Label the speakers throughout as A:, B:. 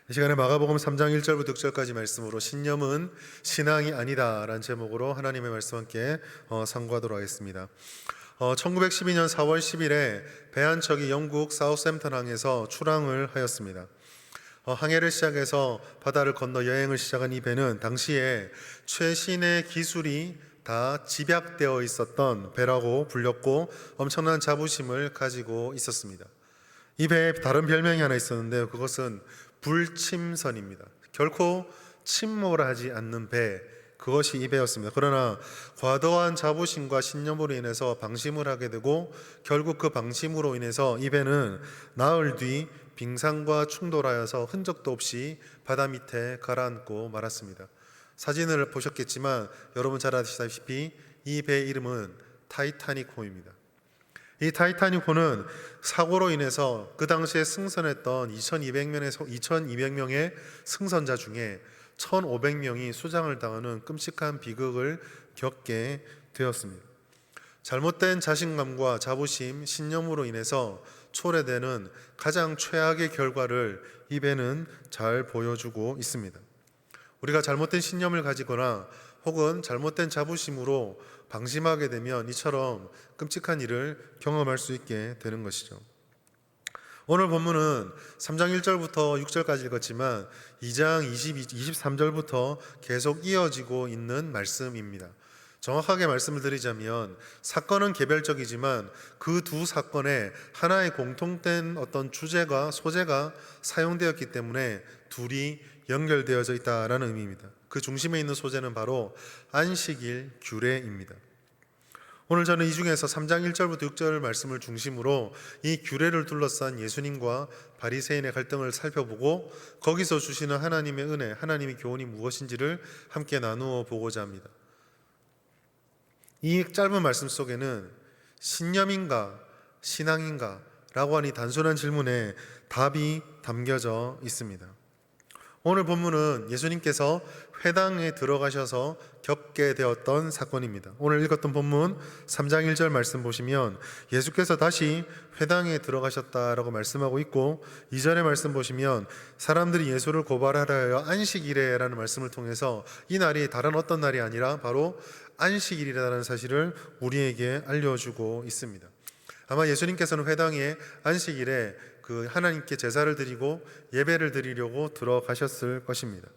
A: 이 시간에 마가복음 3장 1절부터 6절까지 말씀으로 신념은 신앙이 아니다 라는 제목으로 하나님의 말씀 함께 상고하도록 하겠습니다. 1912년 4월 10일에 배 한 척이 영국 사우샘턴 항에서 출항을 하였습니다. 항해를 시작해서 바다를 건너 여행을 시작한 이 배는 당시에 최신의 기술이 다 집약되어 있었던 배라고 불렸고 엄청난 자부심을 가지고 있었습니다. 이 배에 다른 별명이 하나 있었는데 그것은 불침선입니다. 결코 침몰을 하지 않는 배, 그것이 이 배였습니다. 그러나 과도한 자부심과 신념으로 인해서 방심을 하게 되고 결국 그 방심으로 인해서 이 배는 나흘 뒤 빙산과 충돌하여서 흔적도 없이 바다 밑에 가라앉고 말았습니다. 사진을 보셨겠지만 여러분 잘 아시다시피 이 배의 이름은 타이타닉호입니다. 이 타이타닉호는 사고로 인해서 그 당시에 승선했던 2200명의 승선자 중에 1500명이 수장을 당하는 끔찍한 비극을 겪게 되었습니다. 잘못된 자신감과 자부심, 신념으로 인해서 초래되는 가장 최악의 결과를 이 배는 잘 보여주고 있습니다. 우리가 잘못된 신념을 가지거나 혹은 잘못된 자부심으로 방심하게 되면 이처럼 끔찍한 일을 경험할 수 있게 되는 것이죠. 오늘 본문은 3장 1절부터 6절까지 읽었지만 2장 23절부터 계속 이어지고 있는 말씀입니다. 정확하게 말씀을 드리자면 사건은 개별적이지만 그 두 사건에 하나의 공통된 어떤 주제가 소재가 사용되었기 때문에 둘이 연결되어져 있다라는 의미입니다. 그 중심에 있는 소재는 바로 안식일 규례입니다. 오늘 저는 이 중에서 3장 1절부터 6절 말씀을 중심으로 이 규례를 둘러싼 예수님과 바리새인의 갈등을 살펴보고 거기서 주시는 하나님의 은혜, 하나님의 교훈이 무엇인지를 함께 나누어 보고자 합니다. 이 짧은 말씀 속에는 신념인가 신앙인가 라고 하는 이 단순한 질문에 답이 담겨져 있습니다. 오늘 본문은 예수님께서 회당에 들어가셔서 겪게 되었던 사건입니다. 오늘 읽었던 본문 3장 1절 말씀 보시면 예수께서 다시 회당에 들어가셨다라고 말씀하고 있고 2절의 말씀 보시면 사람들이 예수를 고발하려 하여 안식일에라는 말씀을 통해서 이 날이 다른 어떤 날이 아니라 바로 안식일이라는 사실을 우리에게 알려주고 있습니다. 아마 예수님께서는 회당에 안식일에 그 하나님께 제사를 드리고 예배를 드리려고 들어가셨을 것입니다.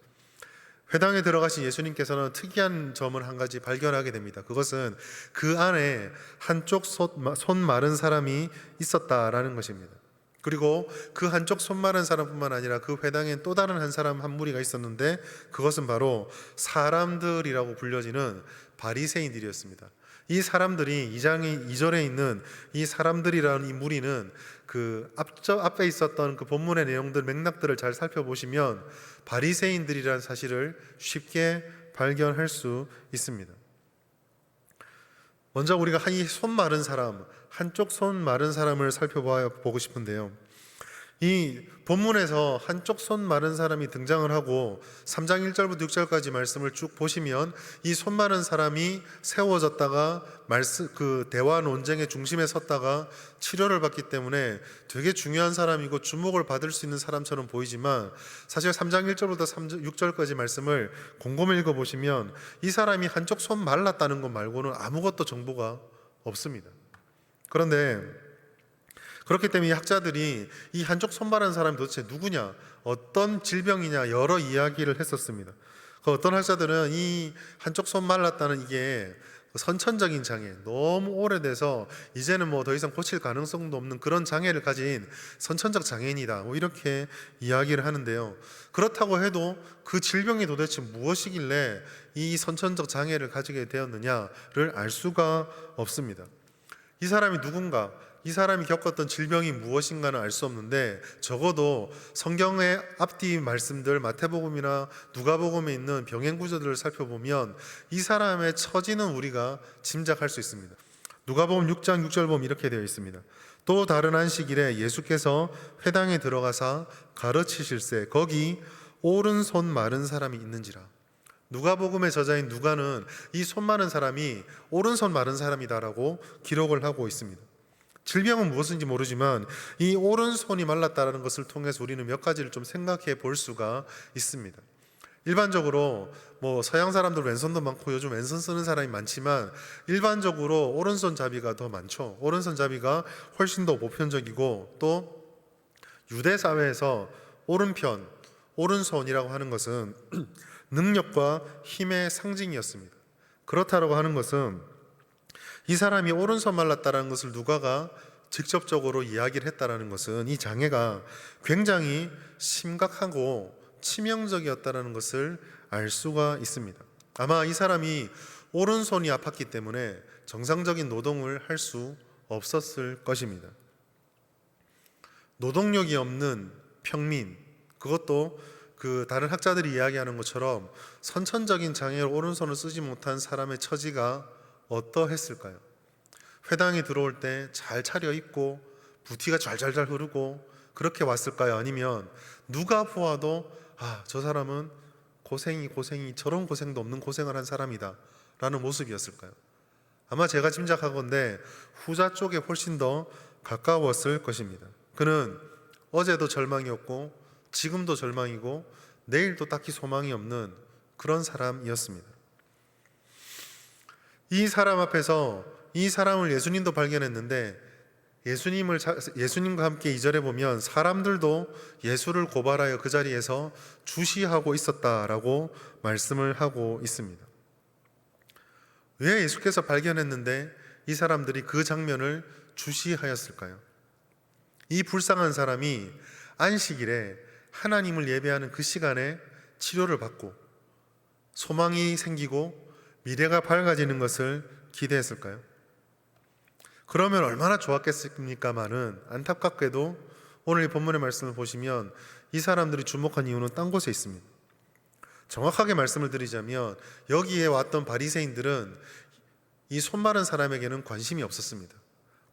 A: 회당에 들어가신 예수님께서는 특이한 점을 한 가지 발견하게 됩니다. 그것은 그 안에 한쪽 손 마른 사람이 있었다라는 것입니다. 그리고 그 한쪽 손 마른 사람뿐만 아니라 그 회당엔 또 다른 한 사람 한 무리가 있었는데 그것은 바로 사람들이라고 불려지는 바리새인들이었습니다. 이 사람들이 2절에 있는 이 사람들이라는 이 무리는 그 앞에 있었던 그 본문의 내용들 맥락들을 잘 살펴보시면 바리새인들이라는 사실을 쉽게 발견할 수 있습니다. 먼저 우리가 이 손 마른 사람, 한쪽 손 마른 사람을 살펴보고 싶은데요. 이 본문에서 한쪽 손 마른 사람이 등장을 하고 3장 1절부터 6절까지 말씀을 쭉 보시면 이 손 마른 사람이 세워졌다가 그 대화 논쟁의 중심에 섰다가 치료를 받기 때문에 되게 중요한 사람이고 주목을 받을 수 있는 사람처럼 보이지만 사실 3장 1절부터 6절까지 말씀을 곰곰이 읽어보시면 이 사람이 한쪽 손 말랐다는 것 말고는 아무것도 정보가 없습니다. 그런데 그렇기 때문에 학자들이 이 한쪽 손 마른 사람이 도대체 누구냐, 어떤 질병이냐 여러 이야기를 했었습니다. 어떤 학자들은 이 한쪽 손 말랐다는 이게 선천적인 장애, 너무 오래돼서 이제는 뭐 더 이상 고칠 가능성도 없는 그런 장애를 가진 선천적 장애인이다, 뭐 이렇게 이야기를 하는데요. 그렇다고 해도 그 질병이 도대체 무엇이길래 이 선천적 장애를 가지게 되었느냐를 알 수가 없습니다. 이 사람이 누군가, 이 사람이 겪었던 질병이 무엇인가는 알 수 없는데 적어도 성경의 앞뒤 말씀들 마태복음이나 누가복음에 있는 병행 구조들을 살펴보면 이 사람의 처지는 우리가 짐작할 수 있습니다. 누가복음 6장 6절 보면 이렇게 되어 있습니다. 또 다른 안식일에 예수께서 회당에 들어가사 가르치실세 거기 오른손 마른 사람이 있는지라. 누가복음의 저자인 누가는 이 손 마른 사람이 오른손 마른 사람이다라고 기록을 하고 있습니다. 질병은 무엇인지 모르지만 이 오른손이 말랐다는 것을 통해서 우리는 몇 가지를 좀 생각해 볼 수가 있습니다. 일반적으로 서양 사람들 왼손도 많고 요즘 왼손 쓰는 사람이 많지만 일반적으로 오른손 잡이가 더 많죠. 오른손 잡이가 훨씬 더 보편적이고 또 유대 사회에서 오른편, 오른손이라고 하는 것은 능력과 힘의 상징이었습니다. 그렇다라고 하는 것은 이 사람이 오른손 말랐다는 것을 누가가 직접적으로 이야기를 했다는 것은 이 장애가 굉장히 심각하고 치명적이었다는 것을 알 수가 있습니다. 아마 이 사람이 오른손이 아팠기 때문에 정상적인 노동을 할 수 없었을 것입니다. 노동력이 없는 평민, 그것도 다른 학자들이 이야기하는 것처럼 선천적인 장애로 오른손을 쓰지 못한 사람의 처지가 어떠했을까요? 회당에 들어올 때 잘 차려입고 부티가 잘잘잘 흐르고 그렇게 왔을까요? 아니면 누가 보아도 저 사람은 고생이 저런 고생도 없는 고생을 한 사람이다 라는 모습이었을까요? 아마 제가 짐작하건대 후자 쪽에 훨씬 더 가까웠을 것입니다. 그는 어제도 절망이었고 지금도 절망이고 내일도 딱히 소망이 없는 그런 사람이었습니다. 이 사람 앞에서 이 사람을 예수님도 발견했는데 예수님과 함께 2절에 보면 사람들도 예수를 고발하여 그 자리에서 주시하고 있었다라고 말씀을 하고 있습니다. 왜 예수께서 발견했는데 이 사람들이 그 장면을 주시하였을까요? 이 불쌍한 사람이 안식일에 하나님을 예배하는 그 시간에 치료를 받고 소망이 생기고 미래가 밝아지는 것을 기대했을까요? 그러면 얼마나 좋았겠습니까마는 안타깝게도 오늘 이 본문의 말씀을 보시면 이 사람들이 주목한 이유는 딴 곳에 있습니다. 정확하게 말씀을 드리자면 여기에 왔던 바리새인들은 이 손 마른 사람에게는 관심이 없었습니다.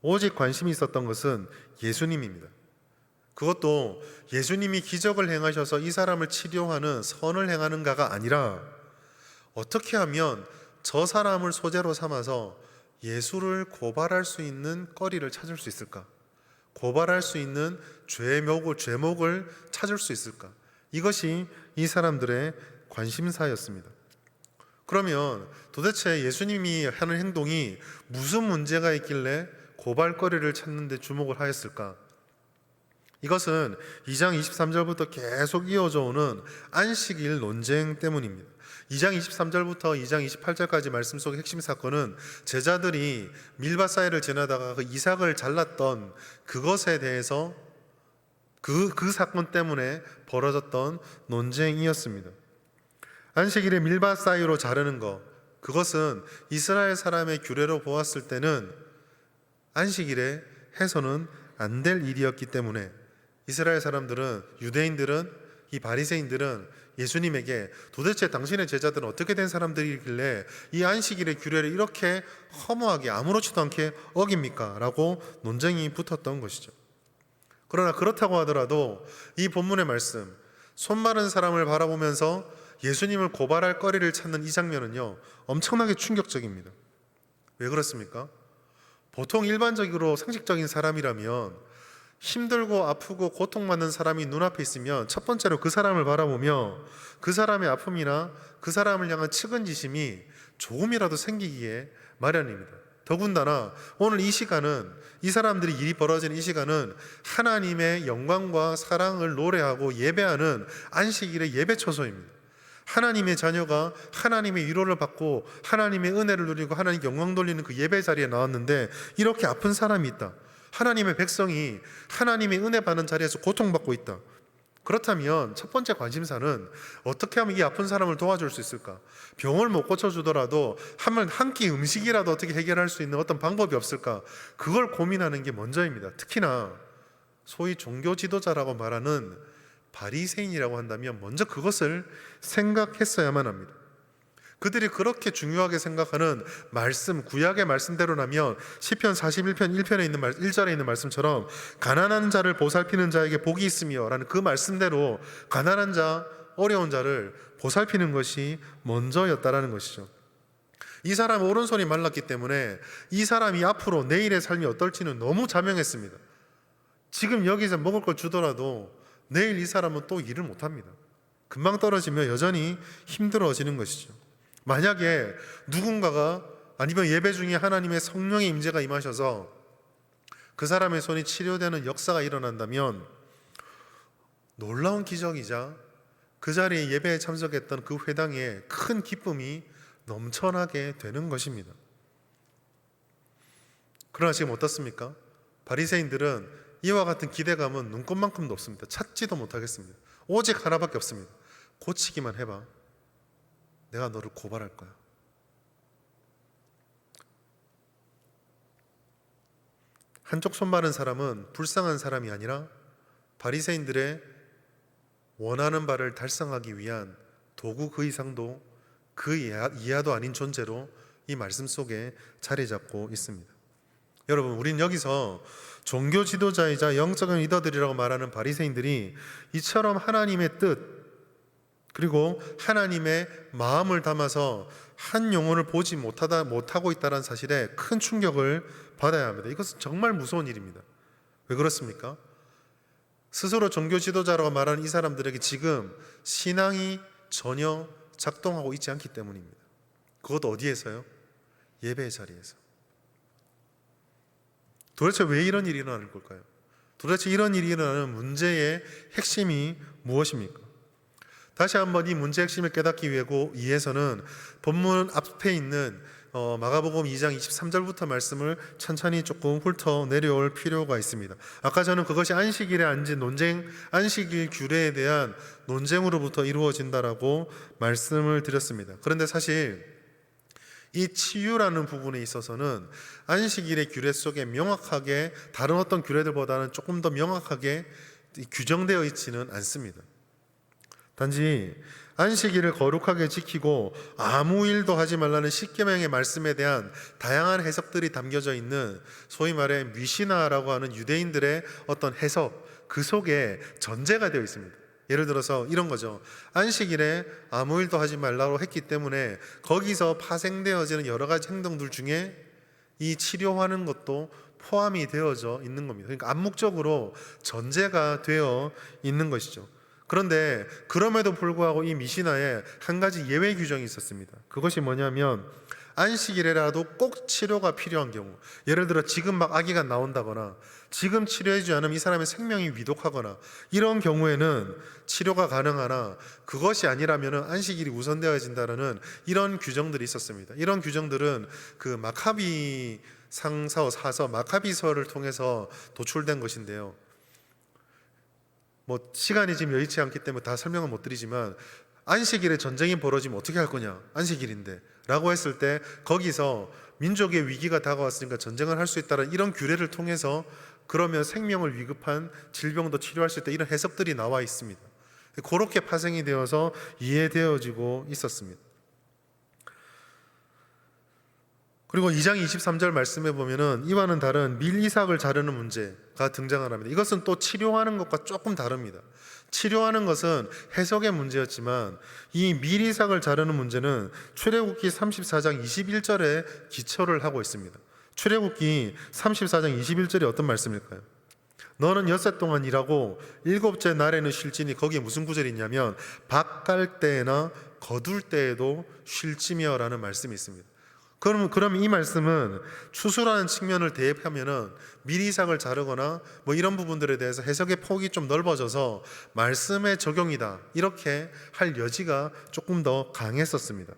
A: 오직 관심이 있었던 것은 예수님입니다. 그것도 예수님이 기적을 행하셔서 이 사람을 치료하는 선을 행하는가가 아니라 어떻게 하면 저 사람을 소재로 삼아서 예수를 고발할 수 있는 거리를 찾을 수 있을까? 고발할 수 있는 죄목을 찾을 수 있을까? 이것이 이 사람들의 관심사였습니다. 그러면 도대체 예수님이 하는 행동이 무슨 문제가 있길래 고발거리를 찾는 데 주목을 하였을까? 이것은 2장 23절부터 계속 이어져 오는 안식일 논쟁 때문입니다. 2장 23절부터 2장 28절까지 말씀 속의 핵심 사건은 제자들이 밀밭 사이를 지나다가 그 이삭을 잘랐던 그것에 대해서 그 사건 때문에 벌어졌던 논쟁이었습니다. 안식일에 밀밭 사이로 자르는 것, 그것은 이스라엘 사람의 규례로 보았을 때는 안식일에 해서는 안 될 일이었기 때문에 이스라엘 사람들은, 유대인들은, 이 바리새인들은 예수님에게 도대체 당신의 제자들은 어떻게 된 사람들이길래 이 안식일의 규례를 이렇게 허무하게 아무렇지도 않게 어깁니까? 라고 논쟁이 붙었던 것이죠. 그러나 그렇다고 하더라도 이 본문의 말씀, 손 마른 사람을 바라보면서 예수님을 고발할 거리를 찾는 이 장면은요, 엄청나게 충격적입니다. 왜 그렇습니까? 보통 일반적으로 상식적인 사람이라면 힘들고 아프고 고통받는 사람이 눈앞에 있으면 첫 번째로 그 사람을 바라보며 그 사람의 아픔이나 그 사람을 향한 측은지심이 조금이라도 생기기에 마련입니다. 더군다나 오늘 이 시간은, 이 사람들이 일이 벌어지는 이 시간은 하나님의 영광과 사랑을 노래하고 예배하는 안식일의 예배 초소입니다. 하나님의 자녀가 하나님의 위로를 받고 하나님의 은혜를 누리고 하나님 영광 돌리는 그 예배 자리에 나왔는데 이렇게 아픈 사람이 있다. 하나님의 백성이 하나님의 은혜 받는 자리에서 고통받고 있다. 그렇다면 첫 번째 관심사는 어떻게 하면 이 아픈 사람을 도와줄 수 있을까? 병을 못 고쳐주더라도 한 끼 음식이라도 어떻게 해결할 수 있는 어떤 방법이 없을까? 그걸 고민하는 게 먼저입니다. 특히나 소위 종교 지도자라고 말하는 바리새인이라고 한다면 먼저 그것을 생각했어야만 합니다. 그들이 그렇게 중요하게 생각하는 말씀, 구약의 말씀대로라면 시편 41편 1편에 있는 1절에 있는 말씀처럼 가난한 자를 보살피는 자에게 복이 있으며 라는 그 말씀대로 가난한 자, 어려운 자를 보살피는 것이 먼저였다라는 것이죠. 이 사람 오른손이 말랐기 때문에 이 사람이 앞으로 내일의 삶이 어떨지는 너무 자명했습니다. 지금 여기서 먹을 걸 주더라도 내일 이 사람은 또 일을 못합니다. 금방 떨어지면 여전히 힘들어지는 것이죠. 만약에 누군가가 아니면 예배 중에 하나님의 성령의 임재가 임하셔서 그 사람의 손이 치료되는 역사가 일어난다면 놀라운 기적이자 그 자리에 예배에 참석했던 그 회당에 큰 기쁨이 넘쳐나게 되는 것입니다. 그러나 지금 어떻습니까? 바리새인들은 이와 같은 기대감은 눈꽃만큼도 없습니다. 찾지도 못하겠습니다. 오직 하나밖에 없습니다. 고치기만 해봐. 내가 너를 고발할 거야. 한쪽 손 마른 사람은 불쌍한 사람이 아니라 바리새인들의 원하는 바를 달성하기 위한 도구 그 이상도 그 이하도 아닌 존재로 이 말씀 속에 자리 잡고 있습니다. 여러분, 우린 여기서 종교 지도자이자 영적인 리더들이라고 말하는 바리새인들이 이처럼 하나님의 뜻 그리고 하나님의 마음을 담아서 한 영혼을 보지 못하고 있다는 사실에 큰 충격을 받아야 합니다. 이것은 정말 무서운 일입니다. 왜 그렇습니까? 스스로 종교 지도자라고 말하는 이 사람들에게 지금 신앙이 전혀 작동하고 있지 않기 때문입니다. 그것도 어디에서요? 예배의 자리에서. 도대체 왜 이런 일이 일어나는 걸까요? 도대체 이런 일이 일어나는 문제의 핵심이 무엇입니까? 다시 한번 이 문제의 핵심을 깨닫기 위해서는 본문 앞에 있는 마가복음 2장 23절부터 말씀을 천천히 조금 훑어 내려올 필요가 있습니다. 아까 저는 그것이 안식일에 앉은 논쟁, 안식일 규례에 대한 논쟁으로부터 이루어진다라고 말씀을 드렸습니다. 그런데 사실 이 치유라는 부분에 있어서는 안식일의 규례 속에 명확하게 다른 어떤 규례들보다는 조금 더 명확하게 규정되어 있지는 않습니다. 단지 안식일을 거룩하게 지키고 아무 일도 하지 말라는 십계명의 말씀에 대한 다양한 해석들이 담겨져 있는 소위 말해 미시나라고 하는 유대인들의 어떤 해석, 그 속에 전제가 되어 있습니다. 예를 들어서 이런 거죠. 안식일에 아무 일도 하지 말라고 했기 때문에 거기서 파생되어지는 여러 가지 행동들 중에 이 치료하는 것도 포함이 되어져 있는 겁니다. 그러니까 암묵적으로 전제가 되어 있는 것이죠. 그런데 그럼에도 불구하고 이 미시나에 한 가지 예외 규정이 있었습니다. 그것이 뭐냐면 안식일에라도 꼭 치료가 필요한 경우, 예를 들어 지금 막 아기가 나온다거나 지금 치료해주지 않으면 이 사람의 생명이 위독하거나 이런 경우에는 치료가 가능하나 그것이 아니라면 안식일이 우선되어진다는 이런 규정들이 있었습니다. 이런 규정들은 그 마카비 사서 마카비서를 통해서 도출된 것인데요. 시간이 지금 여의치 않기 때문에 다 설명을 못 드리지만 안식일에 전쟁이 벌어지면 어떻게 할 거냐, 안식일인데 라고 했을 때 거기서 민족의 위기가 다가왔으니까 전쟁을 할 수 있다는 이런 규례를 통해서 그러면 생명을 위급한 질병도 치료할 수 있다, 이런 해석들이 나와 있습니다. 그렇게 파생이 되어서 이해되어지고 있었습니다. 그리고 2장 23절 말씀에 보면은 이와는 다른 밀이삭을 자르는 문제가 등장을 합니다. 이것은 또 치료하는 것과 조금 다릅니다. 치료하는 것은 해석의 문제였지만 이 밀이삭을 자르는 문제는 출애굽기 34장 21절에 기초를 하고 있습니다. 출애굽기 34장 21절이 어떤 말씀일까요? 너는 엿새 동안 일하고 일곱째 날에는 쉴지니, 거기에 무슨 구절이 있냐면 밭 갈 때나 거둘 때에도 쉴지며 라는 말씀이 있습니다. 그럼 이 말씀은 추수라는 측면을 대입하면은 밀이삭을 자르거나 이런 부분들에 대해서 해석의 폭이 좀 넓어져서 말씀의 적용이다, 이렇게 할 여지가 조금 더 강했었습니다.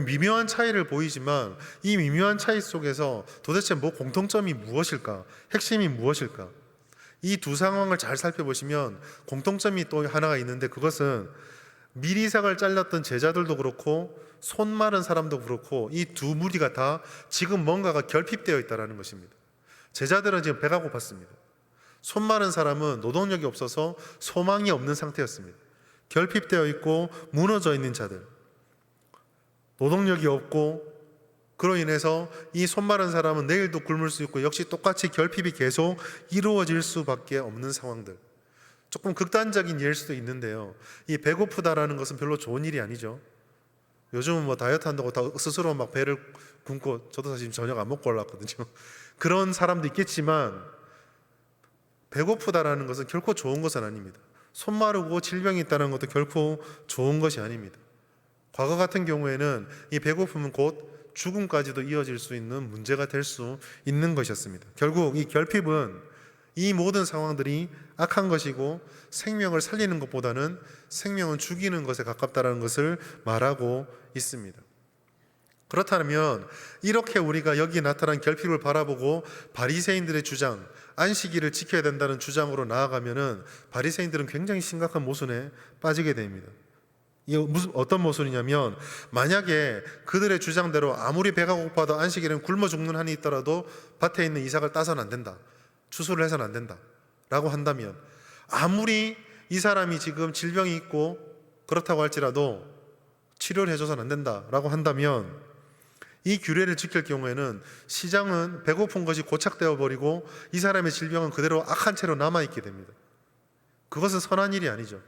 A: 미묘한 차이를 보이지만 이 미묘한 차이 속에서 도대체 공통점이 무엇일까? 핵심이 무엇일까? 이 두 상황을 잘 살펴보시면 공통점이 또 하나가 있는데, 그것은 밀이삭을 잘랐던 제자들도 그렇고 손 마른 사람도 그렇고 이 두 무리가 다 지금 뭔가가 결핍되어 있다는 것입니다. 제자들은 지금 배가 고팠습니다. 손 마른 사람은 노동력이 없어서 소망이 없는 상태였습니다. 결핍되어 있고 무너져 있는 자들, 노동력이 없고 그로 인해서 이 손 마른 사람은 내일도 굶을 수 있고 역시 똑같이 결핍이 계속 이루어질 수밖에 없는 상황들. 조금 극단적인 예일 수도 있는데요, 이 배고프다라는 것은 별로 좋은 일이 아니죠. 요즘은 뭐 다이어트 한다고 다 스스로 막 배를 굶고, 저도 사실 저녁 안 먹고 올랐거든요. 그런 사람도 있겠지만 배고프다라는 것은 결코 좋은 것은 아닙니다. 손 마르고 질병이 있다는 것도 결코 좋은 것이 아닙니다. 과거 같은 경우에는 이 배고픔은 곧 죽음까지도 이어질 수 있는 문제가 될 수 있는 것이었습니다. 결국 이 결핍은 이 모든 상황들이 악한 것이고 생명을 살리는 것보다는 생명은 죽이는 것에 가깝다는 것을 말하고 있습니다. 그렇다면 이렇게 우리가 여기 나타난 결핍을 바라보고 바리새인들의 주장, 안식일을 지켜야 된다는 주장으로 나아가면은 바리새인들은 굉장히 심각한 모순에 빠지게 됩니다. 이게 어떤 모순이냐면, 만약에 그들의 주장대로 아무리 배가 고파도 안식일은 굶어 죽는 한이 있더라도 밭에 있는 이삭을 따서는 안 된다, 추수를 해서는 안 된다 라고 한다면, 아무리 이 사람이 지금 질병이 있고 그렇다고 할지라도 치료를 해줘서는 안 된다 라고 한다면, 이 규례를 지킬 경우에는 시장은 배고픈 것이 고착되어 버리고 이 사람의 질병은 그대로 악한 채로 남아있게 됩니다. 그것은 선한 일이 아니죠.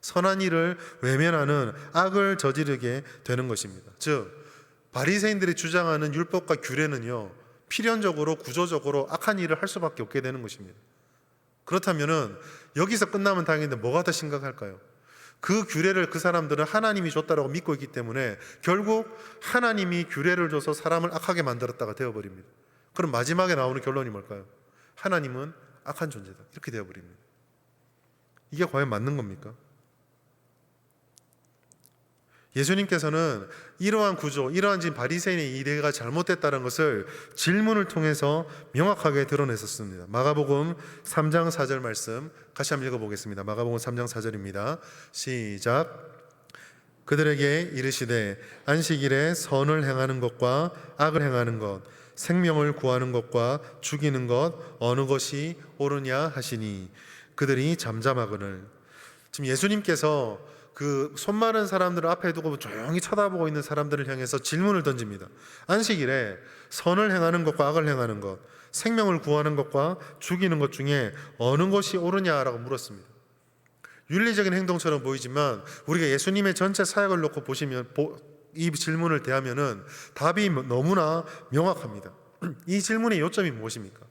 A: 선한 일을 외면하는 악을 저지르게 되는 것입니다. 즉, 바리새인들이 주장하는 율법과 규례는요, 필연적으로 구조적으로 악한 일을 할 수밖에 없게 되는 것입니다. 그렇다면은 여기서 끝나면 다행인데 뭐가 더 심각할까요? 그 규례를 그 사람들은 하나님이 줬다라고 믿고 있기 때문에 결국 하나님이 규례를 줘서 사람을 악하게 만들었다가 되어버립니다. 그럼 마지막에 나오는 결론이 뭘까요? 하나님은 악한 존재다, 이렇게 되어버립니다. 이게 과연 맞는 겁니까? 예수님께서는 이러한 구조, 이러한 지금 바리새인의 이래가 잘못됐다는 것을 질문을 통해서 명확하게 드러냈었습니다. 마가복음 3장 4절 말씀 같이 한번 읽어보겠습니다. 마가복음 3장 4절입니다. 시작. 그들에게 이르시되 안식일에 선을 행하는 것과 악을 행하는 것, 생명을 구하는 것과 죽이는 것 어느 것이 옳으냐 하시니 그들이 잠잠하거늘. 지금 예수님께서 그 손 마른 사람들을 앞에 두고 조용히 쳐다보고 있는 사람들을 향해서 질문을 던집니다. 안식일에 선을 행하는 것과 악을 행하는 것, 생명을 구하는 것과 죽이는 것 중에 어느 것이 옳으냐라고 물었습니다. 윤리적인 행동처럼 보이지만 우리가 예수님의 전체 사역을 놓고 보시면 이 질문을 대하면은 답이 너무나 명확합니다. 이 질문의 요점이 무엇입니까?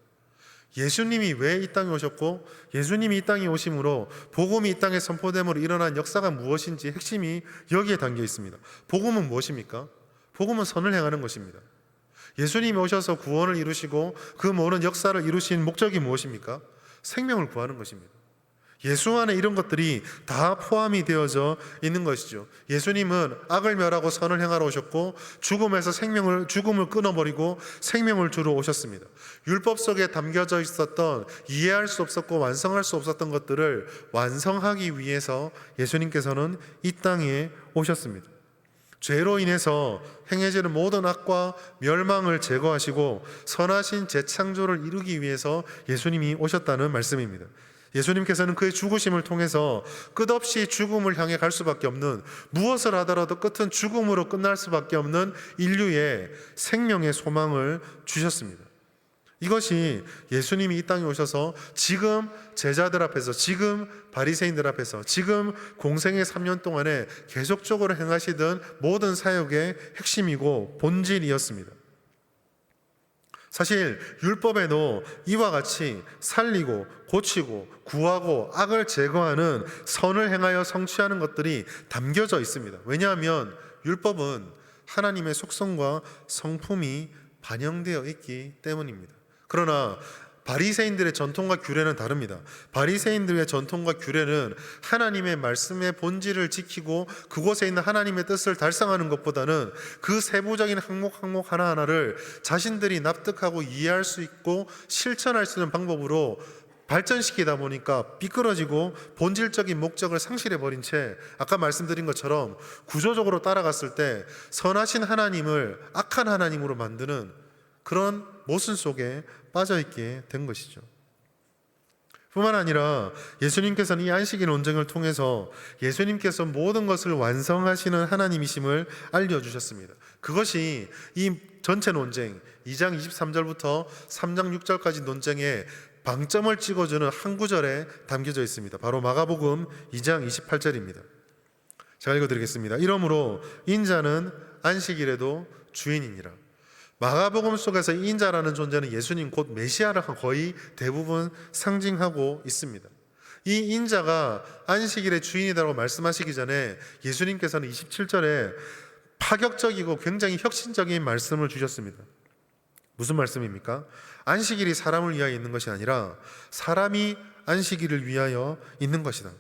A: 예수님이 왜 이 땅에 오셨고, 예수님이 이 땅에 오심으로 복음이 이 땅에 선포됨으로 일어난 역사가 무엇인지 핵심이 여기에 담겨 있습니다. 복음은 무엇입니까? 복음은 선을 행하는 것입니다. 예수님이 오셔서 구원을 이루시고 그 모든 역사를 이루신 목적이 무엇입니까? 생명을 구하는 것입니다. 예수 안에 이런 것들이 다 포함이 되어져 있는 것이죠. 예수님은 악을 멸하고 선을 행하러 오셨고 죽음에서 죽음을 끊어버리고 생명을 주러 오셨습니다. 율법 속에 담겨져 있었던 이해할 수 없었고 완성할 수 없었던 것들을 완성하기 위해서 예수님께서는 이 땅에 오셨습니다. 죄로 인해서 행해지는 모든 악과 멸망을 제거하시고 선하신 재창조를 이루기 위해서 예수님이 오셨다는 말씀입니다. 예수님께서는 그의 죽으심을 통해서 끝없이 죽음을 향해 갈 수밖에 없는, 무엇을 하더라도 끝은 죽음으로 끝날 수밖에 없는 인류의 생명의 소망을 주셨습니다. 이것이 예수님이 이 땅에 오셔서 지금 제자들 앞에서, 지금 바리새인들 앞에서, 지금 공생의 3년 동안에 계속적으로 행하시던 모든 사역의 핵심이고 본질이었습니다. 사실 율법에도 이와 같이 살리고 고치고 구하고 악을 제거하는 선을 행하여 성취하는 것들이 담겨져 있습니다. 왜냐하면 율법은 하나님의 속성과 성품이 반영되어 있기 때문입니다. 그러나 바리새인들의 전통과 규례는 다릅니다. 바리새인들의 전통과 규례는 하나님의 말씀의 본질을 지키고 그곳에 있는 하나님의 뜻을 달성하는 것보다는 그 세부적인 항목 항목 하나하나를 자신들이 납득하고 이해할 수 있고 실천할 수 있는 방법으로 발전시키다 보니까 삐뚤어지고 본질적인 목적을 상실해버린 채 아까 말씀드린 것처럼 구조적으로 따라갔을 때 선하신 하나님을 악한 하나님으로 만드는 그런 모순 속에 빠져있게 된 것이죠. 뿐만 아니라 예수님께서는 이 안식일 논쟁을 통해서 예수님께서 모든 것을 완성하시는 하나님이심을 알려주셨습니다. 그것이 이 전체 논쟁 2장 23절부터 3장 6절까지 논쟁의 방점을 찍어주는 한 구절에 담겨져 있습니다. 바로 마가복음 2장 28절입니다. 제가 읽어드리겠습니다. 이러므로 인자는 안식일에도 주인이니라. 마가복음 속에서 인자라는 존재는 예수님 곧 메시아를 거의 대부분 상징하고 있습니다. 이 인자가 안식일의 주인이라고 말씀하시기 전에 예수님께서는 27절에 파격적이고 굉장히 혁신적인 말씀을 주셨습니다. 무슨 말씀입니까? 안식일이 사람을 위하여 있는 것이 아니라 사람이 안식일을 위하여 있는 것이다.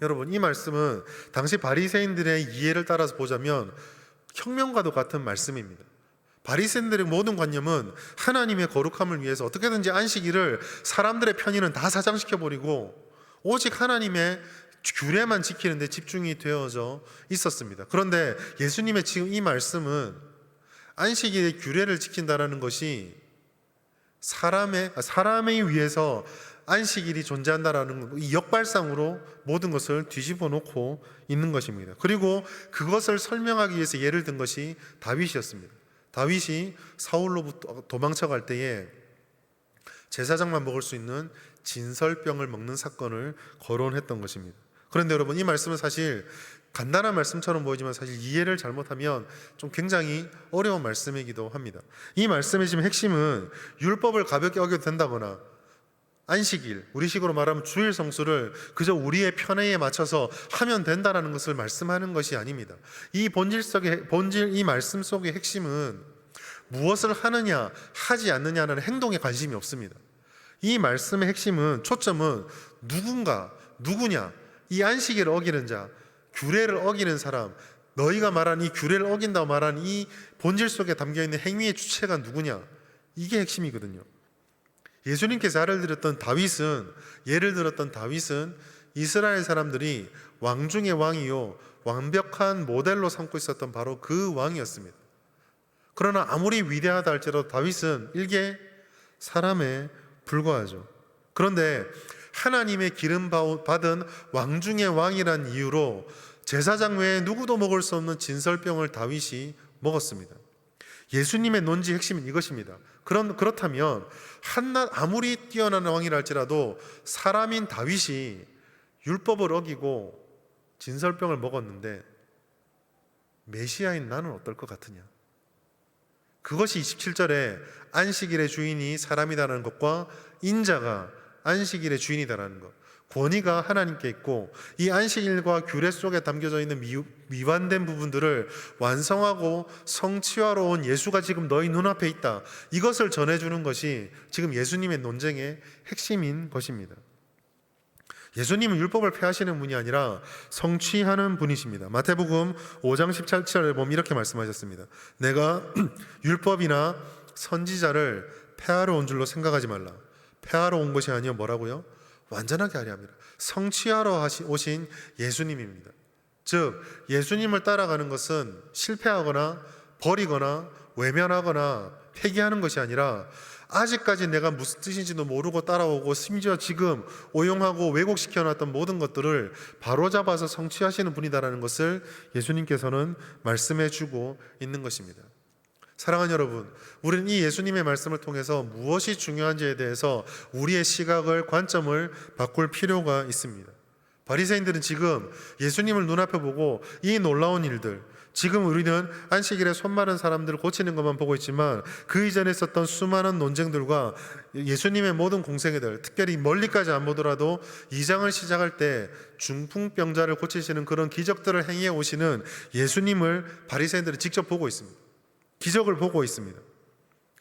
A: 여러분, 이 말씀은 당시 바리새인들의 이해를 따라서 보자면 혁명과도 같은 말씀입니다. 바리새인들의 모든 관념은 하나님의 거룩함을 위해서 어떻게든지 안식일을 사람들의 편의는 다 사장시켜버리고 오직 하나님의 규례만 지키는 데 집중이 되어져 있었습니다. 그런데 예수님의 지금 이 말씀은 안식일의 규례를 지킨다는 것이 사람에 위해서 안식일이 존재한다라는 이 역발상으로 모든 것을 뒤집어 놓고 있는 것입니다. 그리고 그것을 설명하기 위해서 예를 든 것이 다윗이었습니다. 다윗이 사울로부터 도망쳐 갈 때에 제사장만 먹을 수 있는 진설병을 먹는 사건을 거론했던 것입니다. 그런데 여러분, 이 말씀은 사실 간단한 말씀처럼 보이지만 사실 이해를 잘못하면 좀 굉장히 어려운 말씀이기도 합니다. 이 말씀의 지금 핵심은 율법을 가볍게 어겨도 된다거나 안식일, 우리식으로 말하면 주일 성수를 그저 우리의 편의에 맞춰서 하면 된다라는 것을 말씀하는 것이 아닙니다. 이 이 말씀 속의 핵심은 무엇을 하느냐, 하지 않느냐는 행동에 관심이 없습니다. 이 말씀의 핵심은, 초점은 누구냐, 이 안식일을 어기는 자, 규례를 어기는 사람, 너희가 말한 이 규례를 어긴다고 말한 이 본질 속에 담겨있는 행위의 주체가 누구냐, 이게 핵심이거든요. 예수님께서 예를 들었던 다윗은 이스라엘 사람들이 왕 중의 왕이요 완벽한 모델로 삼고 있었던 바로 그 왕이었습니다. 그러나 아무리 위대하다 할지라도 다윗은 일개 사람에 불과하죠. 그런데 하나님의 기름 받은 왕 중의 왕이란 이유로 제사장 외에 누구도 먹을 수 없는 진설병을 다윗이 먹었습니다. 예수님의 논지 핵심은 이것입니다. 그렇다면 한낱 아무리 뛰어난 왕이라 할지라도 사람인 다윗이 율법을 어기고 진설병을 먹었는데 메시아인 나는 어떨 것 같으냐? 그것이 27절에 안식일의 주인이 사람이라는 것과 인자가 안식일의 주인이다라는 것, 권위가 하나님께 있고 이 안식일과 규례 속에 담겨져 있는 미완된 부분들을 완성하고 성취하러 온 예수가 지금 너희 눈앞에 있다, 이것을 전해주는 것이 지금 예수님의 논쟁의 핵심인 것입니다. 예수님은 율법을 폐하시는 분이 아니라 성취하는 분이십니다. 마태복음 5장 17절에 보면 이렇게 말씀하셨습니다. 내가 율법이나 선지자를 폐하러 온 줄로 생각하지 말라. 폐하러 온 것이 아니요 뭐라고요? 완전하게 하려 합니다. 성취하러 오신 예수님입니다. 즉 예수님을 따라가는 것은 실패하거나 버리거나 외면하거나 폐기하는 것이 아니라 아직까지 내가 무슨 뜻인지도 모르고 따라오고 심지어 지금 오용하고 왜곡시켜놨던 모든 것들을 바로잡아서 성취하시는 분이다라는 것을 예수님께서는 말씀해주고 있는 것입니다. 사랑하는 여러분, 우리는 이 예수님의 말씀을 통해서 무엇이 중요한지에 대해서 우리의 시각을, 관점을 바꿀 필요가 있습니다. 바리새인들은 지금 예수님을 눈앞에 보고 이 놀라운 일들, 지금 우리는 안식일에 손 마른 사람들을 고치는 것만 보고 있지만 그 이전에 있었던 수많은 논쟁들과 예수님의 모든 공생애들, 특별히 멀리까지 안 보더라도 2장을 시작할 때 중풍병자를 고치시는 그런 기적들을 행해 오시는 예수님을 바리새인들은 직접 보고 있습니다. 기적을 보고 있습니다.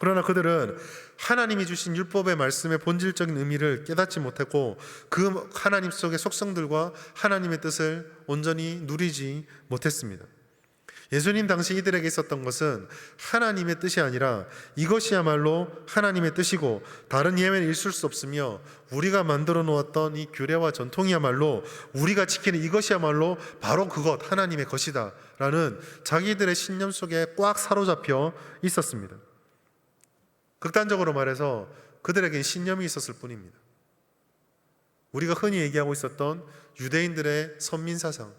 A: 그러나 그들은 하나님이 주신 율법의 말씀의 본질적인 의미를 깨닫지 못했고 그 하나님 속의 속성들과 하나님의 뜻을 온전히 누리지 못했습니다. 예수님 당시 이들에게 있었던 것은 하나님의 뜻이 아니라 이것이야말로 하나님의 뜻이고 다른 예외는 있을 수 없으며 우리가 만들어 놓았던 이 규례와 전통이야말로 우리가 지키는 이것이야말로 바로 그것, 하나님의 것이다 라는 자기들의 신념 속에 꽉 사로잡혀 있었습니다. 극단적으로 말해서 그들에겐 신념이 있었을 뿐입니다. 우리가 흔히 얘기하고 있었던 유대인들의 선민사상,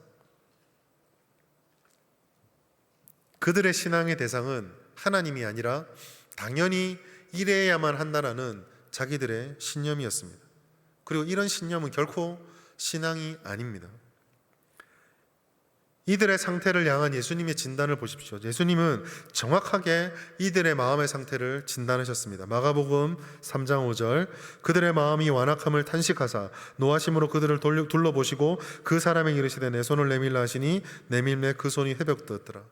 A: 그들의 신앙의 대상은 하나님이 아니라 당연히 이래야만 한다라는 자기들의 이들의 상태를 향한 예수님의 진단을 보십시오. 예수님은 정확하게 이들의 마음의 상태를 진단하셨습니다. 마가복음 3장 5절, 그들의 마음이 완악함을 탄식하사 노하심으로 그들을 둘러보시고 그 사람에게 이르시되 내 손을 내밀라 하시니 내밀매 그 손이 회복되었더라.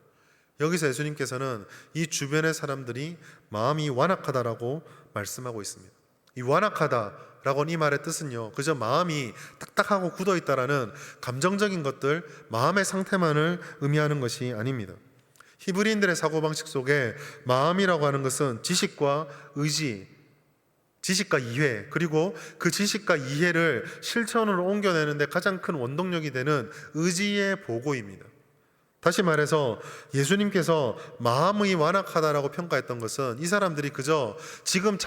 A: 여기서 예수님께서는 이 주변의 사람들이 마음이 완악하다라고 말씀하고 있습니다. 이 완악하다라고 이 말의 뜻은요, 그저 마음이 딱딱하고 굳어있다라는 감정적인 것들, 마음의 상태만을 의미하는 것이 아닙니다. 히브리인들의 사고방식 속에 마음이라고 하는 것은 지식과 의지, 지식과 이해, 그리고 그 지식과 이해를 실천으로 옮겨내는 데 가장 큰 원동력이 되는 의지의 보고입니다. 다시 말해서 예수님께서 마음이 완악하다라고 평가했던 것은 이 사람들이 그저 지금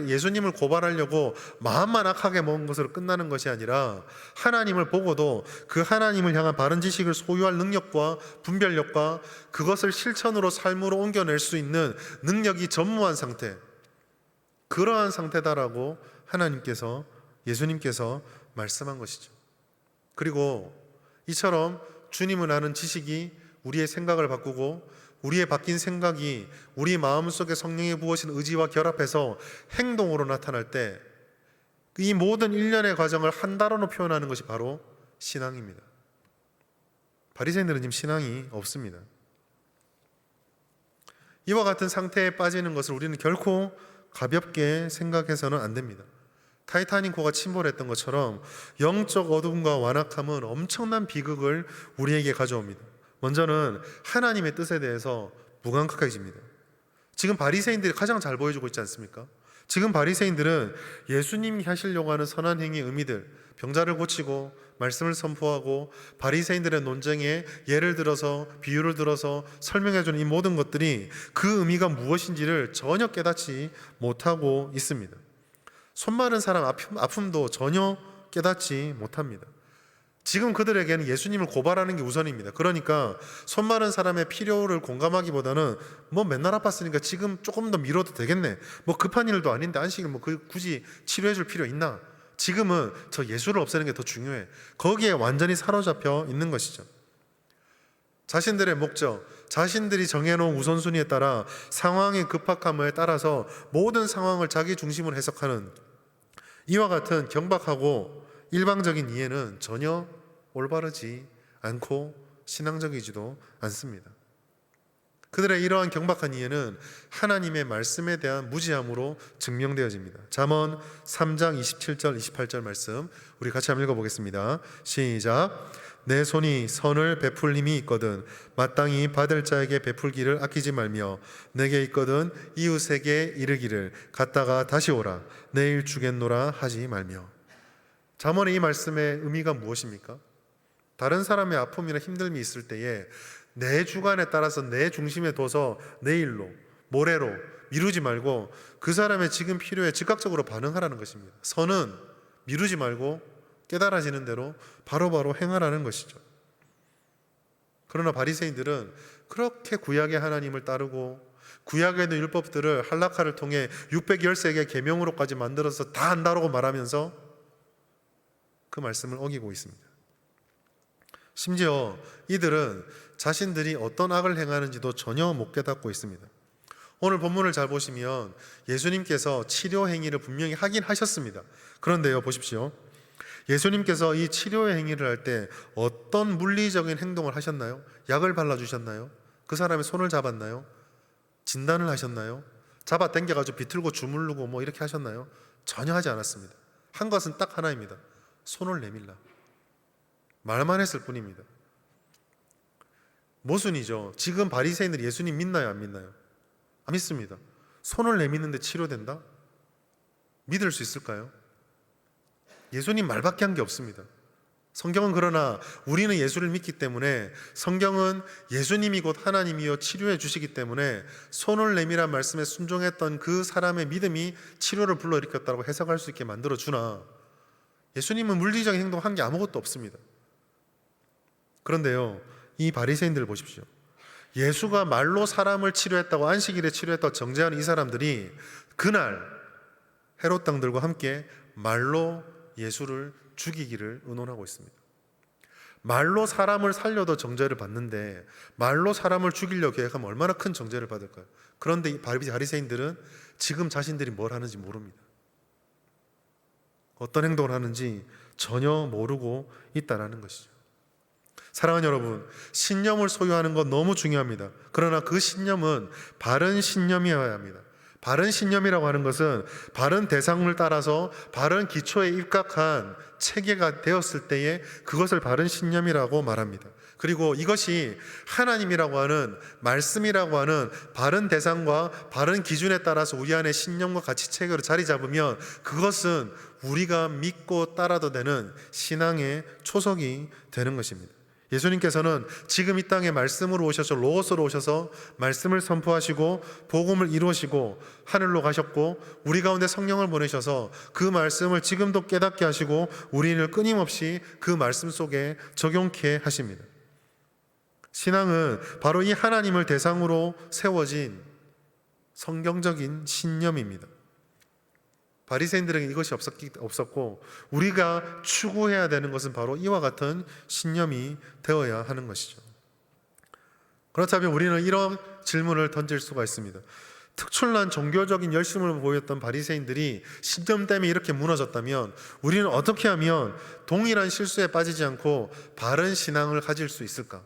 A: 예수님을 고발하려고 마음만 악하게 먹은 것으로 끝나는 것이 아니라 하나님을 보고도 그 하나님을 향한 바른 지식을 소유할 능력과 분별력과 그것을 실천으로 삶으로 옮겨낼 수 있는 능력이 전무한 상태, 그러한 상태다라고 예수님께서 말씀한 것이죠. 그리고 이처럼 주님을 아는 지식이 우리의 생각을 바꾸고 우리의 바뀐 생각이 우리 마음속에 성령이 부으신 의지와 결합해서 행동으로 나타날 때 이 모든 일련의 과정을 한 단어로 표현하는 것이 바로 신앙입니다. 바리새인들은 지금 신앙이 없습니다. 이와 같은 상태에 빠지는 것을 우리는 결코 가볍게 생각해서는 안 됩니다. 타이타닉호가 침몰했던 것처럼 영적 어둠과 완악함은 엄청난 비극을 우리에게 가져옵니다. 먼저는 하나님의 뜻에 대해서 무감각해집니다. 지금 바리새인들이 가장 잘 보여주고 있지 않습니까? 지금 바리새인들은 예수님이 하시려고 하는 선한 행위의 의미들, 병자를 고치고 말씀을 선포하고 바리새인들의 논쟁에 예를 들어서 비유를 들어서 설명해주는 이 모든 것들이 그 의미가 무엇인지를 전혀 깨닫지 못하고 있습니다. 손 마른 사람 아픔도 전혀 깨닫지 못합니다. 지금 그들에게는 예수님을 고발하는 게 우선입니다. 그러니까 손 마른 사람의 필요를 공감하기보다는 맨날 아팠으니까 지금 조금 더 미뤄도 되겠네, 급한 일도 아닌데 안식일 굳이 치료해 줄 필요 있나, 지금은 저 예수를 없애는 게 더 중요해, 거기에 완전히 사로잡혀 있는 것이죠. 자신들의 목적, 자신들이 정해놓은 우선순위에 따라 상황의 급박함에 따라서 모든 상황을 자기 중심으로 해석하는 이와 같은 경박하고 일방적인 이해는 전혀 올바르지 않고 신앙적이지도 않습니다. 그들의 이러한 경박한 이해는 하나님의 말씀에 대한 무지함으로 증명되어집니다. 잠언 3장 27절 28절 말씀 우리 같이 한번 읽어보겠습니다. 시작. 내 손이 선을 베풀 힘이 있거든 마땅히 받을 자에게 베풀기를 아끼지 말며 내게 있거든 이웃에게 이르기를 갔다가 다시 오라 내일 주겠노라 하지 말며. 잠언의 이 말씀의 의미가 무엇입니까? 다른 사람의 아픔이나 힘듦이 있을 때에 내 주관에 따라서 내 중심에 둬서 내일로, 모레로 미루지 말고 그 사람의 지금 필요에 즉각적으로 반응하라는 것입니다. 선은 미루지 말고 깨달아지는 대로 바로바로 행하라는 것이죠. 그러나 바리새인들은 그렇게 구약의 하나님을 따르고 구약에 있는 율법들을 할라카를 통해 613개의 계명으로까지 만들어서 다 안다라고 말하면서 그 말씀을 어기고 있습니다. 심지어 이들은 자신들이 어떤 악을 행하는지도 전혀 못 깨닫고 있습니다. 오늘 본문을 잘 보시면 예수님께서 치료 행위를 분명히 하긴 하셨습니다. 그런데요, 보십시오. 예수님께서 이 치료의 행위를 할 때 어떤 물리적인 행동을 하셨나요? 약을 발라주셨나요? 그 사람의 손을 잡았나요? 진단을 하셨나요? 잡아 당겨가지고 비틀고 주물르고 이렇게 하셨나요? 전혀 하지 않았습니다. 한 것은 딱 하나입니다. 손을 내밀라. 말만 했을 뿐입니다. 모순이죠. 지금 바리새인들이 예수님 믿나요? 안 믿나요? 안 믿습니다. 손을 내미는데 치료된다? 믿을 수 있을까요? 예수님 말밖에 한 게 없습니다. 성경은 그러나 우리는 예수를 믿기 때문에 성경은 예수님이 곧 하나님이요 치료해 주시기 때문에 손을 내밀란 말씀에 순종했던 그 사람의 믿음이 치료를 불러일으켰다고 해석할 수 있게 만들어주나 예수님은 물리적인 행동한 게 아무것도 없습니다. 그런데요, 이 바리새인들을 보십시오. 예수가 말로 사람을 치료했다고 안식일에 치료했다고 정죄하는 이 사람들이 그날 헤롯 당들과 함께 말로 예수를 죽이기를 의논하고 있습니다. 말로 사람을 살려도 정죄를 받는데 말로 사람을 죽이려고 계획하면 얼마나 큰 정죄를 받을까요? 그런데 이 바리새인들은 지금 자신들이 뭘 하는지 모릅니다. 어떤 행동을 하는지 전혀 모르고 있다는 것이죠. 사랑하는 여러분, 신념을 소유하는 건 너무 중요합니다. 그러나 그 신념은 바른 신념이어야 합니다. 바른 신념이라고 하는 것은 바른 대상을 따라서 바른 기초에 입각한 체계가 되었을 때에 그것을 바른 신념이라고 말합니다. 그리고 이것이 하나님이라고 하는, 말씀이라고 하는 바른 대상과 바른 기준에 따라서 우리 안에 신념과 가치 체계로 자리 잡으면 그것은 우리가 믿고 따라도 되는 신앙의 초석이 되는 것입니다. 예수님께서는 지금 이 땅에 말씀으로 오셔서, 로고스로 오셔서 말씀을 선포하시고 복음을 이루시고 하늘로 가셨고 우리 가운데 성령을 보내셔서 그 말씀을 지금도 깨닫게 하시고 우리를 끊임없이 그 말씀 속에 적용케 하십니다. 신앙은 바로 이 하나님을 대상으로 세워진 성경적인 신념입니다. 바리새인들에게 이것이 없었고 우리가 추구해야 되는 것은 바로 이와 같은 신념이 되어야 하는 것이죠. 그렇다면 우리는 이런 질문을 던질 수가 있습니다. 특출난 종교적인 열심을 보였던 바리새인들이 신념 때문에 이렇게 무너졌다면 우리는 어떻게 하면 동일한 실수에 빠지지 않고 바른 신앙을 가질 수 있을까?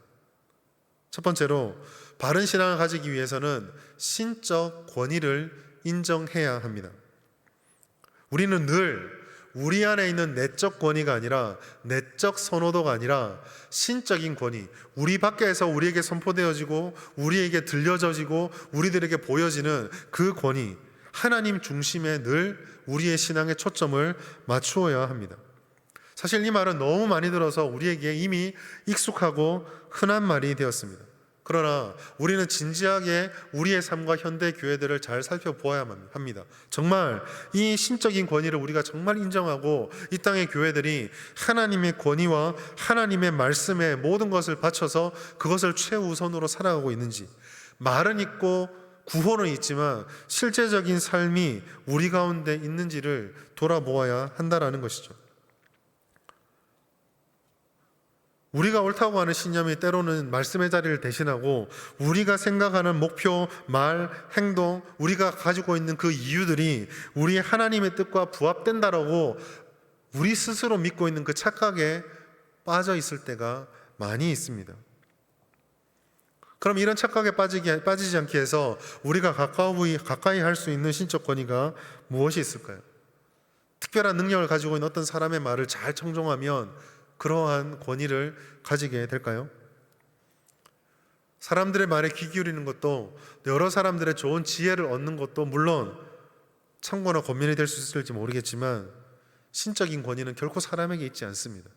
A: 첫 번째로, 바른 신앙을 가지기 위해서는 신적 권위를 인정해야 합니다. 우리는 늘 우리 안에 있는 내적 권위가 아니라, 내적 선호도가 아니라 신적인 권위, 우리 밖에서 우리에게 선포되어지고 우리에게 들려져지고 우리들에게 보여지는 그 권위, 하나님 중심에 늘 우리의 신앙의 초점을 맞추어야 합니다. 사실 이 말은 너무 많이 들어서 우리에게 이미 익숙하고 흔한 말이 되었습니다. 그러나 우리는 진지하게 우리의 삶과 현대 교회들을 잘 살펴보아야만 합니다. 정말 이 신적인 권위를 우리가 정말 인정하고 이 땅의 교회들이 하나님의 권위와 하나님의 말씀에 모든 것을 바쳐서 그것을 최우선으로 살아가고 있는지, 말은 있고 구호는 있지만 실제적인 삶이 우리 가운데 있는지를 돌아보아야 한다는 것이죠. 우리가 옳다고 하는 신념이 때로는 말씀의 자리를 대신하고 우리가 생각하는 목표, 말, 행동, 우리가 가지고 있는 그 이유들이 우리의 하나님의 뜻과 부합된다라고 우리 스스로 믿고 있는 그 착각에 빠져 있을 때가 많이 있습니다. 그럼 이런 착각에 빠지지 않게 해서 우리가 가까이 할 수 있는 신적 권위가 무엇이 있을까요? 특별한 능력을 가지고 있는 어떤 사람의 말을 잘 청종하면 그러한 권위를 가지게 될까요? 사람들의 말에 귀 기울이는 것도, 여러 사람들의 좋은 지혜를 얻는 것도 물론 참고나 권면이 될 수 있을지 모르겠지만 신적인 권위는 결코 사람에게 있지 않습니다.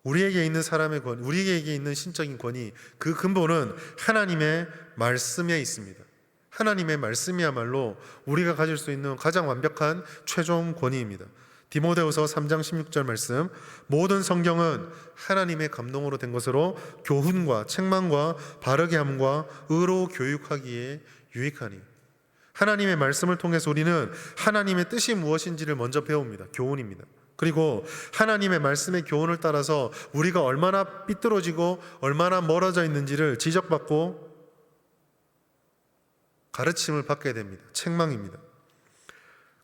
A: 우리에게 있는 사람의 권위, 우리에게 있는 신적인 권위, 그 근본은 하나님의 말씀에 있습니다. 하나님의 말씀이야말로 우리가 가질 수 있는 가장 완벽한 최종 권위입니다. 디모데후서 3장 16절 말씀, 모든 성경은 하나님의 감동으로 된 것으로 교훈과 책망과 바르게 함과 의로 교육하기에 유익하니. 하나님의 말씀을 통해서 우리는 하나님의 뜻이 무엇인지를 먼저 배웁니다. 교훈입니다. 그리고 하나님의 말씀의 교훈을 따라서 우리가 얼마나 삐뚤어지고 얼마나 멀어져 있는지를 지적받고 가르침을 받게 됩니다. 책망입니다.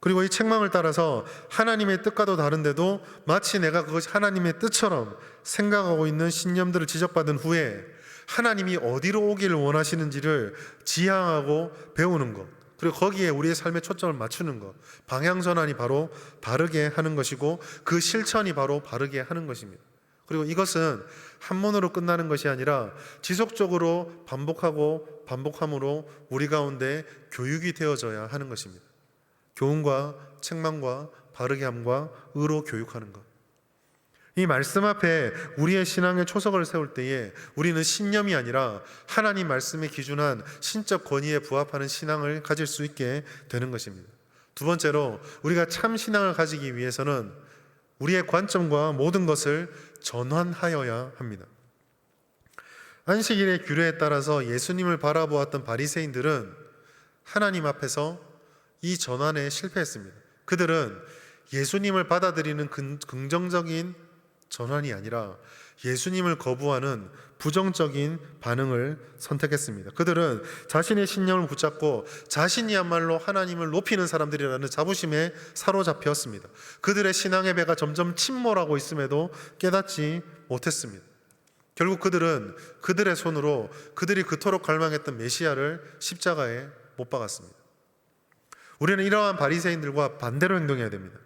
A: 그리고 이 책망을 따라서 하나님의 뜻과도 다른데도 마치 내가 그것이 하나님의 뜻처럼 생각하고 있는 신념들을 지적받은 후에 하나님이 어디로 오기를 원하시는지를 지향하고 배우는 것, 그리고 거기에 우리의 삶의 초점을 맞추는 것, 방향전환이 바로 바르게 하는 것이고 그 실천이 바로 바르게 하는 것입니다. 그리고 이것은 한 번으로 끝나는 것이 아니라 지속적으로 반복함으로 우리 가운데 교육이 되어져야 하는 것입니다. 교훈과 책망과 바르게 함과 의로 교육하는 것. 이 말씀 앞에 우리의 신앙의 초석을 세울 때에 우리는 신념이 아니라 하나님 말씀에 기준한 신적 권위에 부합하는 신앙을 가질 수 있게 되는 것입니다. 두 번째로, 우리가 참 신앙을 가지기 위해서는 우리의 관점과 모든 것을 전환하여야 합니다. 안식일의 규례에 따라서 예수님을 바라보았던 바리새인들은 하나님 앞에서 이 전환에 실패했습니다. 그들은 예수님을 받아들이는 긍정적인 전환이 아니라 예수님을 거부하는 부정적인 반응을 선택했습니다. 그들은 자신의 신념을 붙잡고 자신이야말로 하나님을 높이는 사람들이라는 자부심에 사로잡혔습니다. 그들의 신앙의 배가 점점 침몰하고 있음에도 깨닫지 못했습니다. 결국 그들은 그들의 손으로 그들이 그토록 갈망했던 메시아를 십자가에 못 박았습니다. 우리는 이러한 바리새인들과 반대로 행동해야 됩니다.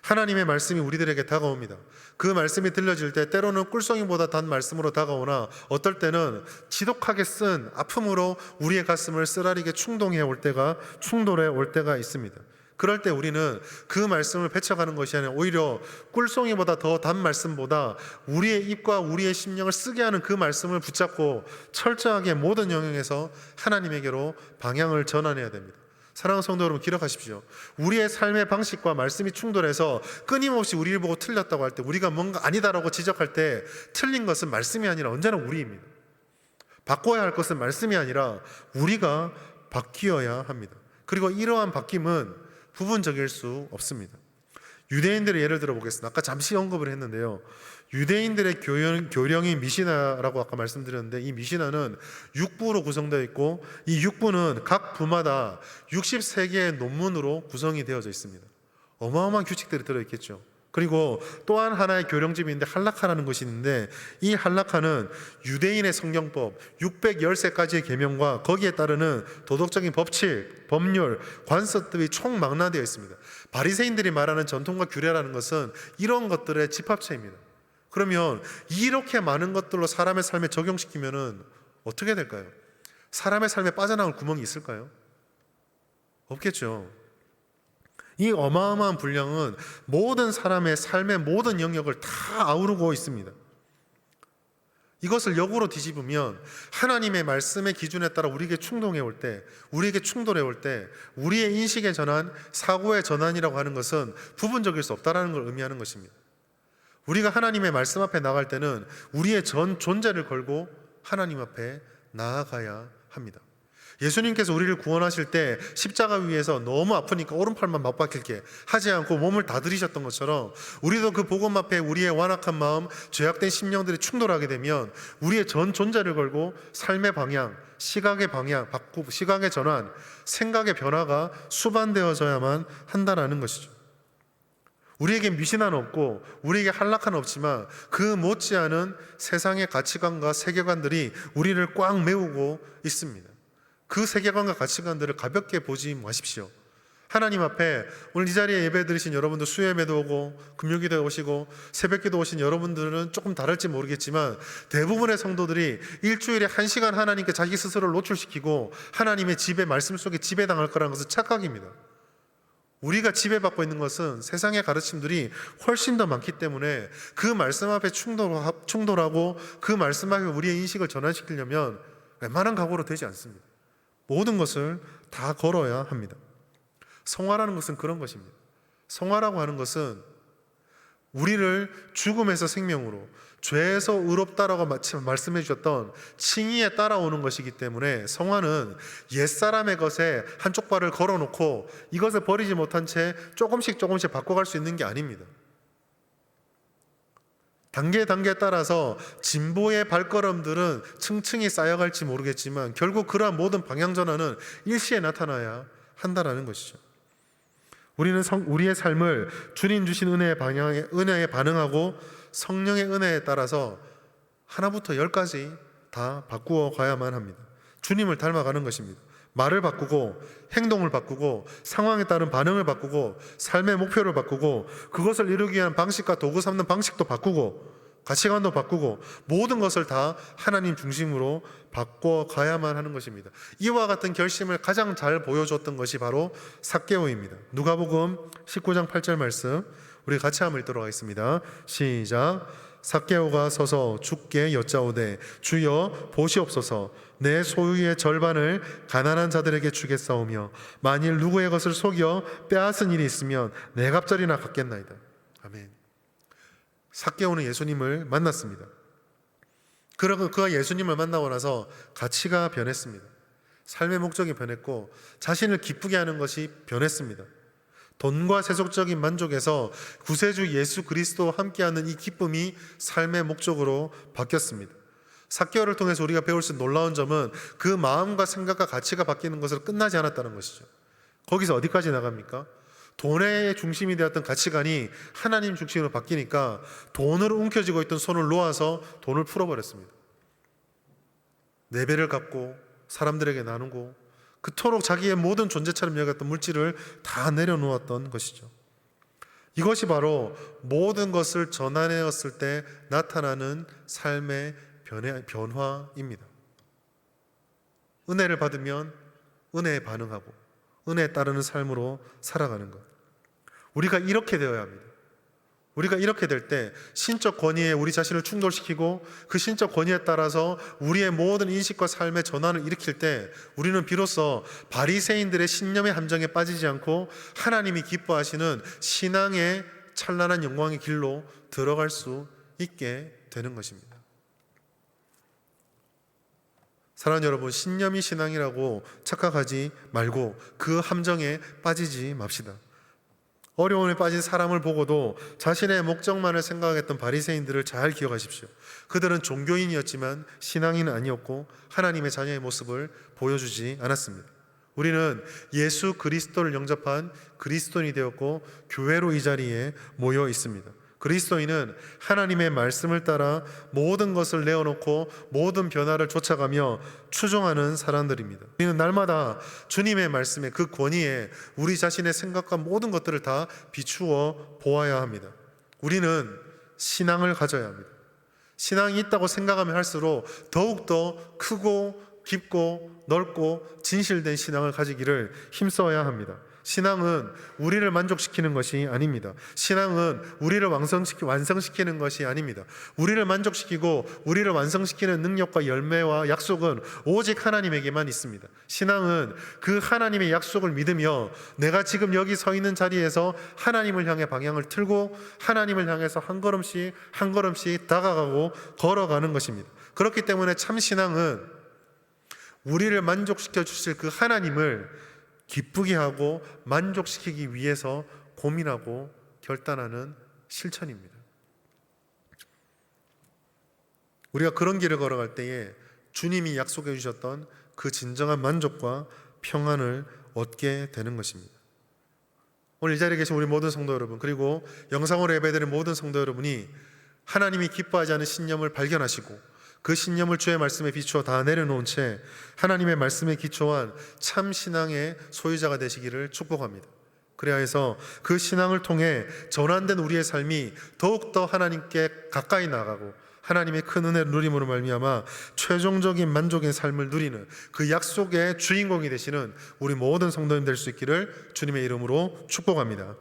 A: 하나님의 말씀이 우리들에게 다가옵니다. 그 말씀이 들려질 때 때로는 꿀송이보다 단 말씀으로 다가오나 어떨 때는 지독하게 쓴 아픔으로 우리의 가슴을 쓰라리게 충동해 올 때가 있습니다. 그럴 때 우리는 그 말씀을 배쳐가는 것이 아니라 오히려 꿀송이보다 더 단 말씀보다 우리의 입과 우리의 심령을 쓰게 하는 그 말씀을 붙잡고 철저하게 모든 영역에서 하나님에게로 방향을 전환해야 됩니다. 사랑하는 성도 여러분, 기억하십시오. 우리의 삶의 방식과 말씀이 충돌해서 끊임없이 우리를 보고 틀렸다고 할 때, 우리가 뭔가 아니다라고 지적할 때 틀린 것은 말씀이 아니라 언제나 우리입니다. 바꿔야 할 것은 말씀이 아니라 우리가 바뀌어야 합니다. 그리고 이러한 바뀜은 부분적일 수 없습니다. 유대인들의 예를 들어보겠습니다. 아까 잠시 언급을 했는데요, 유대인들의 교령이 미시나라고 아까 말씀드렸는데, 이 미시나는 6부로 구성되어 있고 이 6부는 각 부마다 63개의 논문으로 구성이 되어져 있습니다. 어마어마한 규칙들이 들어있겠죠. 그리고 또한 하나의 교령집이 있는데 할라카라는 것이 있는데, 이 할라카는 유대인의 성경법 613가지의 계명과 거기에 따르는 도덕적인 법칙, 법률, 관습들이 총망라되어 있습니다. 바리새인들이 말하는 전통과 규례라는 것은 이런 것들의 집합체입니다. 그러면 이렇게 많은 것들로 사람의 삶에 적용시키면은 어떻게 될까요? 사람의 삶에 빠져나올 구멍이 있을까요? 없겠죠. 이 어마어마한 분량은 모든 사람의 삶의 모든 영역을 다 아우르고 있습니다. 이것을 역으로 뒤집으면 하나님의 말씀의 기준에 따라 우리에게 충동해 올 때, 우리에게 충돌해 올 때 우리의 인식의 전환, 사고의 전환이라고 하는 것은 부분적일 수 없다는 걸 의미하는 것입니다. 우리가 하나님의 말씀 앞에 나갈 때는 우리의 전 존재를 걸고 하나님 앞에 나아가야 합니다. 예수님께서 우리를 구원하실 때 십자가 위에서 너무 아프니까 오른팔만 맞박힐게 하지 않고 몸을 다 들이셨던 것처럼, 우리도 그 복음 앞에 우리의 완악한 마음, 죄악된 심령들이 충돌하게 되면 우리의 전 존재를 걸고 삶의 방향, 시각의 방향 바꾸고, 시각의 전환, 생각의 변화가 수반되어져야만 한다는 것이죠. 우리에게 미신은 없고 우리에게 한락은 없지만 그 못지않은 세상의 가치관과 세계관들이 우리를 꽉 메우고 있습니다. 그 세계관과 가치관들을 가볍게 보지 마십시오. 하나님 앞에 오늘 이 자리에 예배 드리신 여러분들, 수요예배도 오고 금요기도 오시고 새벽기도 오신 여러분들은 조금 다를지 모르겠지만, 대부분의 성도들이 일주일에 1시간 하나님께 자기 스스로를 노출시키고 하나님의 지배, 말씀 속에 지배당할 거라는 것은 착각입니다. 우리가 지배받고 있는 것은 세상의 가르침들이 훨씬 더 많기 때문에 그 말씀 앞에 충돌하고 그 말씀 앞에 우리의 인식을 전환시키려면 웬만한 각오로 되지 않습니다. 모든 것을 다 걸어야 합니다. 성화라는 것은 그런 것입니다. 성화라고 하는 것은 우리를 죽음에서 생명으로, 죄에서 의롭다라고 말씀해 주셨던 칭의에 따라오는 것이기 때문에, 성화는 옛사람의 것에 한쪽 발을 걸어놓고 이것을 버리지 못한 채 조금씩 바꿔갈 수 있는 게 아닙니다. 단계에 따라서 진보의 발걸음들은 층층이 쌓여갈지 모르겠지만 결국 그러한 모든 방향 전환은 일시에 나타나야 한다는 것이죠. 우리는 우리의 삶을 주님 주신 은혜에 반응하고 성령의 은혜에 따라서 하나부터 10까지 다 바꾸어 가야만 합니다. 주님을 닮아가는 것입니다. 말을 바꾸고 행동을 바꾸고 상황에 따른 반응을 바꾸고 삶의 목표를 바꾸고 그것을 이루기 위한 방식과 도구 삼는 방식도 바꾸고 가치관도 바꾸고 모든 것을 다 하나님 중심으로 바꿔가야만 하는 것입니다. 이와 같은 결심을 가장 잘 보여줬던 것이 바로 삭개오입니다. 누가복음 19장 8절 말씀 우리 같이 한번 읽도록 하겠습니다. 시작. 삭개오가 서서 주께 여짜오되 주여 보시옵소서, 내 소유의 절반을 가난한 자들에게 주겠사오며 만일 누구의 것을 속여 빼앗은 일이 있으면 네 갑절이나 갚겠나이다. 아멘. 삭개오는 예수님을 만났습니다. 그러고 그가 예수님을 만나고 나서 가치가 변했습니다. 삶의 목적이 변했고 자신을 기쁘게 하는 것이 변했습니다. 돈과 세속적인 만족에서 구세주 예수 그리스도와 함께하는 이 기쁨이 삶의 목적으로 바뀌었습니다. 삭개오를 통해서 우리가 배울 수 있는 놀라운 점은 그 마음과 생각과 가치가 바뀌는 것으로 끝나지 않았다는 것이죠. 거기서 어디까지 나갑니까? 돈의 중심이 되었던 가치관이 하나님 중심으로 바뀌니까 돈으로 움켜쥐고 있던 손을 놓아서 돈을 풀어버렸습니다. 4배를 갚고 사람들에게 나누고 그토록 자기의 모든 존재처럼 여겼던 물질을 다 내려놓았던 것이죠. 이것이 바로 모든 것을 전환해왔을 때 나타나는 삶의 변화입니다. 은혜를 받으면 은혜에 반응하고 은혜에 따르는 삶으로 살아가는 것. 우리가 이렇게 되어야 합니다. 우리가 이렇게 될 때 신적 권위에 우리 자신을 충돌시키고 그 신적 권위에 따라서 우리의 모든 인식과 삶의 전환을 일으킬 때 우리는 비로소 바리새인들의 신념의 함정에 빠지지 않고 하나님이 기뻐하시는 신앙의 찬란한 영광의 길로 들어갈 수 있게 되는 것입니다. 사랑하는 여러분, 신념이 신앙이라고 착각하지 말고 그 함정에 빠지지 맙시다. 어려움에 빠진 사람을 보고도 자신의 목적만을 생각했던 바리새인들을 잘 기억하십시오. 그들은 종교인이었지만 신앙인은 아니었고 하나님의 자녀의 모습을 보여주지 않았습니다. 우리는 예수 그리스도를 영접한 그리스도인이 되었고 교회로 이 자리에 모여 있습니다. 그리스도인은 하나님의 말씀을 따라 모든 것을 내어놓고 모든 변화를 쫓아가며 추종하는 사람들입니다. 우리는 날마다 주님의 말씀에 그 권위에 우리 자신의 생각과 모든 것들을 다 비추어 보아야 합니다. 우리는 신앙을 가져야 합니다. 신앙이 있다고 생각하면 할수록 더욱더 크고 깊고 넓고 진실된 신앙을 가지기를 힘써야 합니다. 신앙은 우리를 만족시키는 것이 아닙니다. 신앙은 우리를 완성시키는 것이 아닙니다. 우리를 만족시키고 우리를 완성시키는 능력과 열매와 약속은 오직 하나님에게만 있습니다. 신앙은 그 하나님의 약속을 믿으며 내가 지금 여기 서 있는 자리에서 하나님을 향해 방향을 틀고 하나님을 향해서 한 걸음씩 한 걸음씩 다가가고 걸어가는 것입니다. 그렇기 때문에 참 신앙은 우리를 만족시켜 주실 그 하나님을 기쁘게 하고 만족시키기 위해서 고민하고 결단하는 실천입니다. 우리가 그런 길을 걸어갈 때에 주님이 약속해 주셨던 그 진정한 만족과 평안을 얻게 되는 것입니다. 오늘 이 자리에 계신 우리 모든 성도 여러분, 그리고 영상으로 예배드리는 모든 성도 여러분이 하나님이 기뻐하지 않은 신념을 발견하시고 그 신념을 주의 말씀에 비추어 다 내려놓은 채 하나님의 말씀에 기초한 참 신앙의 소유자가 되시기를 축복합니다. 그래야 해서 그 신앙을 통해 전환된 우리의 삶이 더욱더 하나님께 가까이 나가고 하나님의 큰 은혜를 누림으로 말미암아 최종적인 만족의 삶을 누리는 그 약속의 주인공이 되시는 우리 모든 성도님 될 수 있기를 주님의 이름으로 축복합니다.